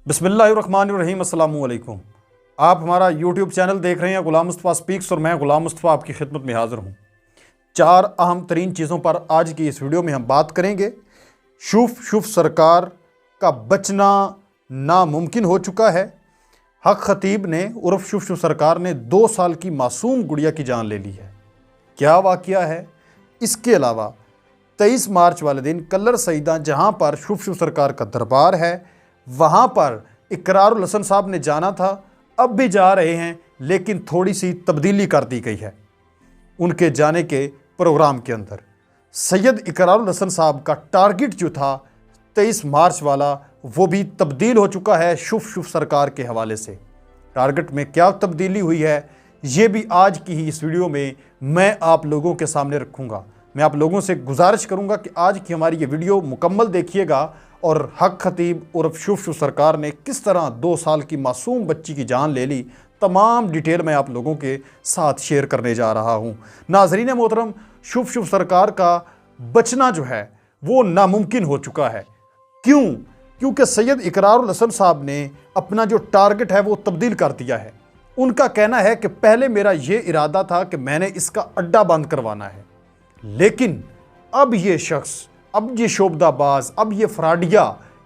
बिस्मिल्लाहिर्रहमानिर्रहीम अस्सलामु अलैकुम। आप हमारा यूट्यूब चैनल देख रहे हैं गुलाम मुस्तफ़ा स्पीक्स और मैं गुलाम मुस्तफ़ा आपकी खिदमत में हाज़िर हूँ। 4 अहम तरीन चीज़ों पर आज की इस वीडियो में हम बात करेंगे। शुफ सरकार का बचना नामुमकिन हो चुका है। हक खतीब ने उर्फ शुफ सरकार ने 2 साल की मासूम गुड़िया की जान ले ली है। क्या वाक़या है? इसके अलावा 23 मार्च वाले दिन कल्लर सईदा जहाँ पर शुफ सरकार का दरबार है वहाँ पर इकरारुल हसन साहब ने जाना था, अब भी जा रहे हैं, लेकिन थोड़ी सी तब्दीली कर दी गई है उनके जाने के प्रोग्राम के अंदर। सैयद इकरारुल हसन साहब का टारगेट जो था 23 मार्च वाला वो भी तब्दील हो चुका है शुफ सरकार के हवाले से। टारगेट में क्या तब्दीली हुई है ये भी आज की ही इस वीडियो में मैं आप लोगों के सामने रखूँगा। मैं आप लोगों से गुजारिश करूँगा कि आज की हमारी ये वीडियो मुकम्मल देखिएगा और हक खतीब उर्फ शुफ सरकार ने किस तरह 2 साल की मासूम बच्ची की जान ले ली, तमाम डिटेल मैं आप लोगों के साथ शेयर करने जा रहा हूँ। नाज़रीन मोहतरम, शुफ सरकार का बचना जो है वो नामुमकिन हो चुका है। क्यों? क्योंकि सैयद इकरारुल हसन साहब ने अपना जो टारगेट है वो तब्दील कर दिया है। उनका कहना है कि पहले मेरा ये इरादा था कि मैंने इसका अड्डा बंद करवाना है, लेकिन अब ये शख्स, अब ये शोबदाबाज, अब ये फ्राडिया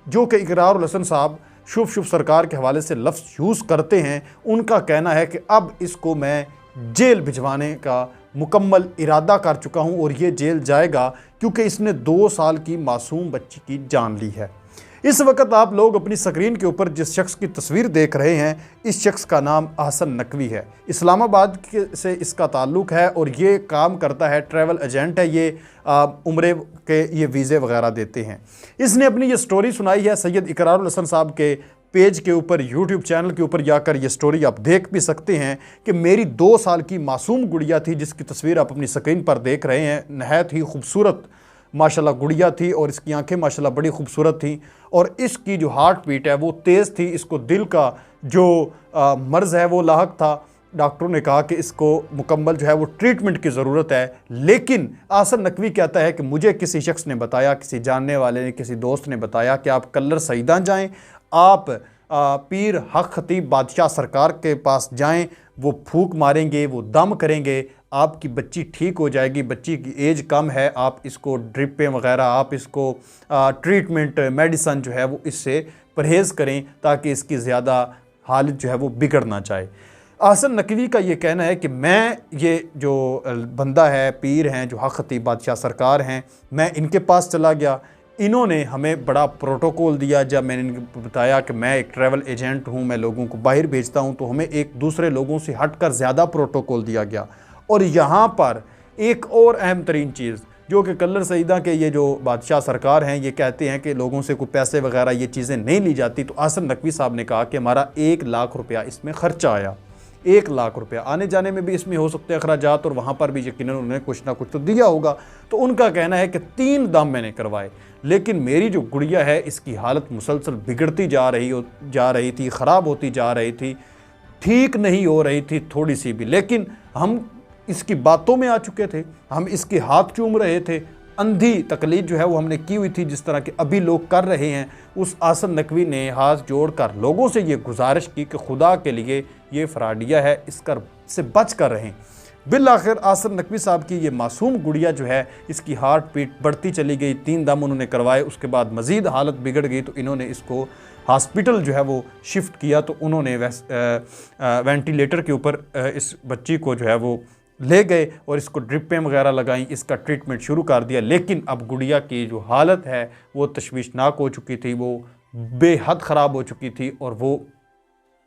जो कि इकरारुल हसन साहब शुफ सरकार के हवाले से लफ्ज़ यूज़ करते हैं, उनका कहना है कि अब इसको मैं जेल भिजवाने का मुकम्मल इरादा कर चुका हूँ और ये जेल जाएगा क्योंकि इसने 2 साल की मासूम बच्ची की जान ली है। इस वक्त आप लोग अपनी स्क्रीन के ऊपर जिस शख्स की तस्वीर देख रहे हैं, इस शख्स का नाम अहसन नकवी है। इस्लामाबाद से इसका ताल्लुक़ है और ये काम करता है, ट्रैवल एजेंट है, ये उम्रे के ये वीज़े वगैरह देते हैं। इसने अपनी ये स्टोरी सुनाई है सैयद इकरारुल हसन साहब के पेज के ऊपर, यूट्यूब चैनल के ऊपर जाकर ये स्टोरी आप देख भी सकते हैं कि मेरी 2 साल की मासूम गुड़िया थी जिसकी तस्वीर आप अपनी स्क्रीन पर देख रहे हैं। नहायत ही खूबसूरत माशाल्लाह गुड़िया थी और इसकी आंखें माशाल्लाह बड़ी खूबसूरत थी और इसकी जो हार्ट बीट है वो तेज़ थी। इसको दिल का जो मर्ज़ है वो लाहक था। डॉक्टरों ने कहा कि इसको मुकम्मल जो है वो ट्रीटमेंट की ज़रूरत है, लेकिन अहसन नकवी कहता है कि मुझे किसी शख्स ने बताया, किसी जानने वाले ने, किसी दोस्त ने बताया कि आप कल्लर सईदा जाएँ, आप पीर हक खतीब बादशाह सरकार के पास जाएं, वो फूंक मारेंगे, वो दम करेंगे, आपकी बच्ची ठीक हो जाएगी। बच्ची की एज कम है, आप इसको ड्रिपें वगैरह, आप इसको ट्रीटमेंट मेडिसन जो है वो इससे परहेज़ करें ताकि इसकी ज़्यादा हालत जो है वो बिगड़ ना जाए। अहसन नकवी का ये कहना है कि मैं ये जो बंदा है, पीर हैं जो हक खतीब बादशाह सरकार हैं, मैं इनके पास चला गया, इन्होंने हमें बड़ा प्रोटोकॉल दिया। जब मैंने इनको बताया कि मैं एक ट्रैवल एजेंट हूँ, मैं लोगों को बाहर भेजता हूँ, तो हमें एक दूसरे लोगों से हटकर ज़्यादा प्रोटोकॉल दिया गया। और यहाँ पर एक और अहम तरीन चीज़ जो कि कल्लर सईदा के ये जो बादशाह सरकार हैं ये कहते हैं कि लोगों से कोई पैसे वगैरह ये चीज़ें नहीं ली जाती। तो अहसन नकवी साहब ने कहा कि हमारा 1 लाख रुपया इसमें ख़र्चा आया। 1 लाख रुपया आने जाने में भी इसमें हो सकते हैं अखराजात और वहाँ पर भी यकीनन उन्होंने कुछ ना कुछ तो दिया होगा। तो उनका कहना है कि 3 दम मैंने करवाए, लेकिन मेरी जो गुड़िया है इसकी हालत मुसलसल बिगड़ती जा रही थी, ख़राब होती जा रही थी, ठीक नहीं हो रही थी थोड़ी सी भी। लेकिन हम इसकी बातों में आ चुके थे, हम इसके हाथ चूम रहे थे, अंधी तकलीद जो है वो हमने की हुई थी जिस तरह के अभी लोग कर रहे हैं। उस अहसन नकवी ने हाथ जोड़कर लोगों से ये गुजारिश की कि खुदा के लिए ये फ्राडिया है, इसकर से बच कर रहें। बिल आखिर अहसन नकवी साहब की ये मासूम गुड़िया जो है इसकी हार्ट बीट बढ़ती चली गई, 3 दम उन्होंने करवाए, उसके बाद मज़ीद हालत बिगड़ गई तो इन्होंने इसको हॉस्पिटल जो है वो शिफ्ट किया। तो उन्होंने वेंटिलेटर के ऊपर इस बच्ची को जो है वो ले गए और इसको ड्रिपें वगैरह लगाई, इसका ट्रीटमेंट शुरू कर दिया। लेकिन अब गुड़िया की जो हालत है वो तशवीशनाक हो चुकी थी, वो बेहद ख़राब हो चुकी थी और वो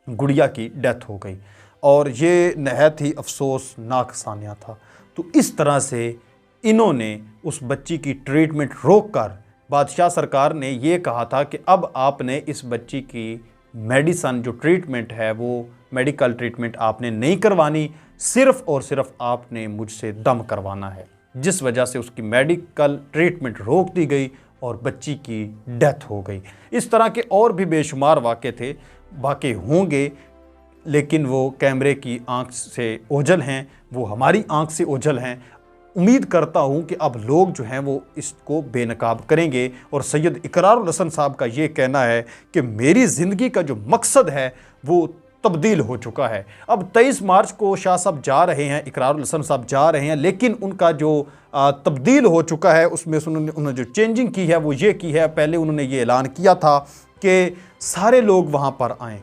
गुड़िया की डेथ हो गई और ये नहायत ही अफसोसनाक सानिया था। तो इस तरह से इन्होंने उस बच्ची की ट्रीटमेंट रोक कर बादशाह सरकार ने ये कहा था कि अब आपने इस बच्ची की मेडिसन जो ट्रीटमेंट है वो मेडिकल ट्रीटमेंट आपने नहीं करवानी, सिर्फ़ और सिर्फ आपने मुझसे दम करवाना है, जिस वजह से उसकी मेडिकल ट्रीटमेंट रोक दी गई और बच्ची की डेथ हो गई। इस तरह के और भी बेशुमार वाक़े होंगे, लेकिन वो कैमरे की आंख से ओझल हैं, वो हमारी आंख से ओझल हैं। उम्मीद करता हूं कि अब लोग जो हैं वो इसको बेनकाब करेंगे। और सैयद इकरारुल हसन साहब का ये कहना है कि मेरी ज़िंदगी का जो मकसद है वो तब्दील हो चुका है। अब 23 मार्च को शाह साहब जा रहे हैं, इकरारुल हसन साहब जा रहे हैं, लेकिन उनका जो तब्दील हो चुका है उसमें उन्होंने जो चेंजिंग की है वो ये की है। पहले उन्होंने ये ऐलान किया था कि सारे लोग वहाँ पर आएँ,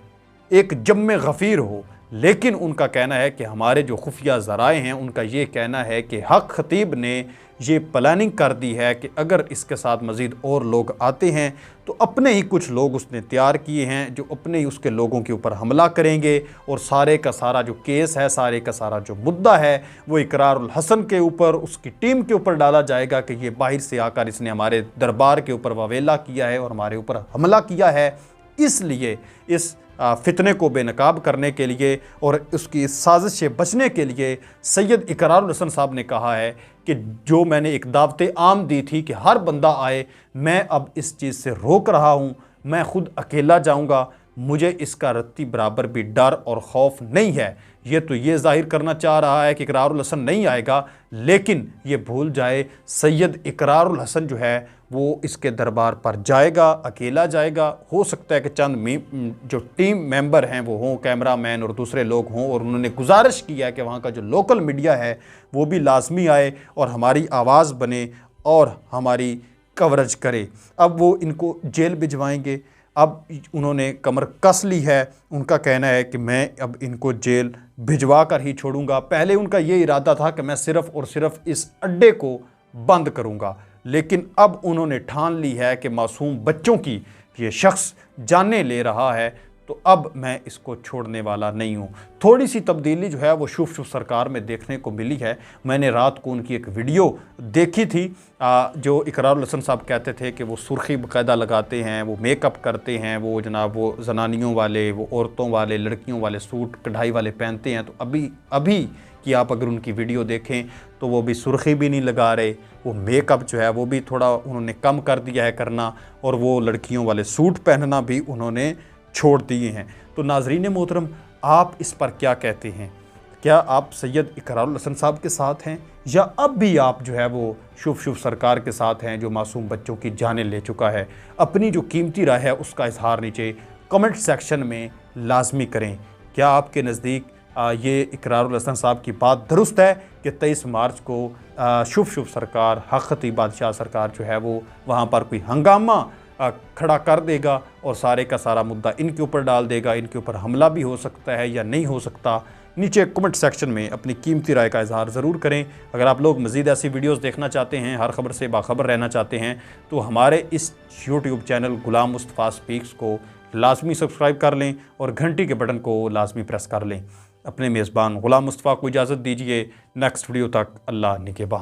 एक जम्मे गफ़ीर हो, लेकिन उनका कहना है कि हमारे जो खुफिया ज़राए हैं उनका ये कहना है कि हक खतीब ने ये प्लानिंग कर दी है कि अगर इसके साथ मज़ीद और लोग आते हैं तो अपने ही कुछ लोग उसने तैयार किए हैं जो अपने ही उसके लोगों के ऊपर हमला करेंगे और सारे का सारा जो केस है, सारे का सारा जो मुद्दा है वो इकरारुल हसन के ऊपर, उसकी टीम के ऊपर डाला जाएगा कि ये बाहर से आकर इसने हमारे दरबार के ऊपर वावेला किया है और हमारे ऊपर हमला किया है। इसलिए इस फितने को बेनकाब करने के लिए और उसकी साजिश से बचने के लिए सैयद इकरारुल हसन साहब ने कहा है कि जो मैंने एक दावत आम दी थी कि हर बंदा आए, मैं अब इस चीज़ से रोक रहा हूँ। मैं खुद अकेला जाऊँगा, मुझे इसका रत्ती बराबर भी डर और खौफ नहीं है। ये तो ये जाहिर करना चाह रहा है कि इकरारुल हसन नहीं आएगा, लेकिन ये भूल जाए सैयद इकरारुल हसन जो है वो इसके दरबार पर जाएगा, अकेला जाएगा। हो सकता है कि चंद जो टीम मेंबर हैं वो हों, कैमरामैन और दूसरे लोग हों, और उन्होंने गुजारिश किया है कि वहाँ का जो लोकल मीडिया है वो भी लाजमी आए और हमारी आवाज़ बने और हमारी कवरेज करे। अब वो इनको जेल भिजवाएंगे। अब उन्होंने कमर कस ली है। उनका कहना है कि मैं अब इनको जेल भिजवा कर ही छोड़ूंगा। पहले उनका ये इरादा था कि मैं सिर्फ़ और सिर्फ इस अड्डे को बंद करूंगा, लेकिन अब उन्होंने ठान ली है कि मासूम बच्चों की ये शख्स जानें ले रहा है, तो अब मैं इसको छोड़ने वाला नहीं हूँ। थोड़ी सी तब्दीली जो है वो शुभ सरकार में देखने को मिली है। मैंने रात को उनकी एक वीडियो देखी थी जो इकरारुल हसन साहब कहते थे कि वो सुर्खी बाकायदा लगाते हैं, वो मेकअप करते हैं, वो जनाब वो जनानियों वाले, वो औरतों वाले, लड़कियों वाले सूट कढ़ाई वाले पहनते हैं। तो अभी कि आप अगर उनकी वीडियो देखें तो वो भी सुर्खी भी नहीं लगा रहे, वो मेकअप जो है वो भी थोड़ा उन्होंने कम कर दिया है करना, और वो लड़कियों वाले सूट पहनना भी उन्होंने छोड़ दिए हैं। तो नाजरीन मोहतरम, आप इस पर क्या कहते हैं? क्या आप सैयद इकरारुल हसन साहब के साथ हैं, या अब भी आप जो है वो शुभ सरकार के साथ हैं जो मासूम बच्चों की जानें ले चुका है? अपनी जो कीमती राय है उसका इजहार नीचे कमेंट सेक्शन में लाजमी करें। क्या आपके नज़दीक ये इकरारुल हसन साहब की बात दुरुस्त है कि 23 मार्च को शुभ सरकार, हक खतीब बादशाह सरकार जो है वो वहाँ पर कोई हंगामा खड़ा कर देगा और सारे का सारा मुद्दा इनके ऊपर डाल देगा, इनके ऊपर हमला भी हो सकता है या नहीं हो सकता? नीचे कमेंट सेक्शन में अपनी कीमती राय का इजहार ज़रूर करें। अगर आप लोग मज़ीद ऐसी वीडियोस देखना चाहते हैं, हर खबर से बाखबर रहना चाहते हैं, तो हमारे इस यूट्यूब चैनल गुलाम मुस्तफ़ा स्पीक्स को लाजमी सब्सक्राइब कर लें और घंटी के बटन को लाजमी प्रेस कर लें। अपने मेज़बान गुलाम मुस्तफ़ा को इजाज़त दीजिए। नेक्स्ट वीडियो तक अल्लाह निगहबान।